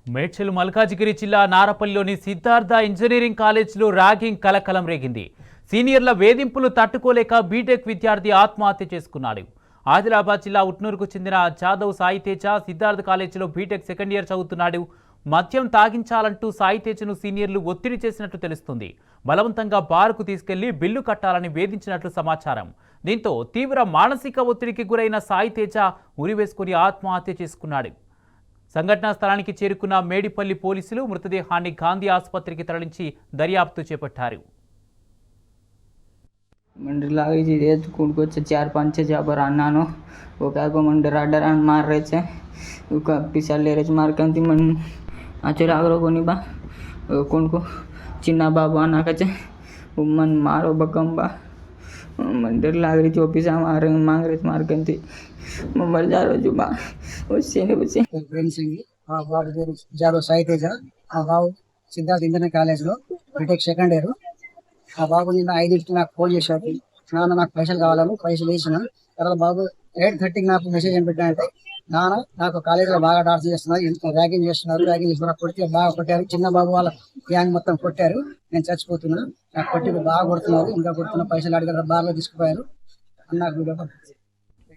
మేడ్చల్ మల్కాజిగిరి జిల్లా నారపల్లిలోని సిద్ధార్థ ఇంజనీరింగ్ కాలేజీలో ర్యాగింగ్ కలకలం రేగింది. సీనియర్ల వేధింపులు తట్టుకోలేక బీటెక్ విద్యార్థి ఆత్మహత్య చేసుకున్నాడు. ఆదిలాబాద్ జిల్లా ఉట్నూరుకు చెందిన జాదవ్ సాయితేజ సిద్ధార్థ కాలేజీలో బీటెక్ సెకండ్ ఇయర్ చదువుతున్నాడు. మద్యం తాగించాలంటూ సాయితేజను సీనియర్లు ఒత్తిడి చేసినట్లు తెలుస్తుంది. బలవంతంగా బారుకు తీసుకెళ్లి బిల్లు కట్టాలని వేధించినట్లు సమాచారం. దీంతో తీవ్ర మానసిక ఒత్తిడికి గురైన సాయితేజ ఉరివేసుకుని ఆత్మహత్య చేసుకున్నాడు. సంఘటనా స్థలానికి చేరుకున్న మేడిపల్లి పోలీసులు మృతదేహాన్ని గాంధీ ఆసుపత్రికి తరలించి దర్యాప్తు చేపట్టారు. मंदिर लागे जी रे कौन को 4-5 छे जा पर आनानो वो का को मंदिर डरान मार रहे छे उका पिछा ले रे मार कंती मन आचे लागरो कोनी बा कौन को चिन्ना बाबा ना कचे मन मारो बकंबा मंदिर लाग रही थी ऑफिस मारे मांग रहे मार कंती मर जा रो जुबा उससे ने बचे प्रेम सिंह ఆ వాడు పేరు జాదో సాయితేజ ఆ బాబు సిద్ధార్థ ఇంజనీరింగ్ కాలేజ్లో బీటెక్ సెకండ్ ఇయర్. ఆ బాబు నిన్న 5కి నాకు ఫోన్ చేశాడు, నాన్న నాకు పైసలు కావాలని పైసలు వేసిన తర్వాత బాబు 8:30కి నాకు మెసేజ్ ఏం పెట్టానంటే, నాన్న నాకు కాలేజీలో బాగా డాన్స్ చేస్తున్నారు, ర్యాగింగ్ చేస్తున్నారు కొడితే బాగా కొట్టారు, చిన్న బాబు వాళ్ళ గ్యాంగ్ మొత్తం కొట్టారు, నేను చచ్చిపోతున్నా, నాకు కొట్టి బాగా కొడుతున్నారు, ఇంకా కొడుతున్న పైసలు అడిగారు బాగా తీసుకుపోయారు అన్న నాకు వీడియో పంపించారు.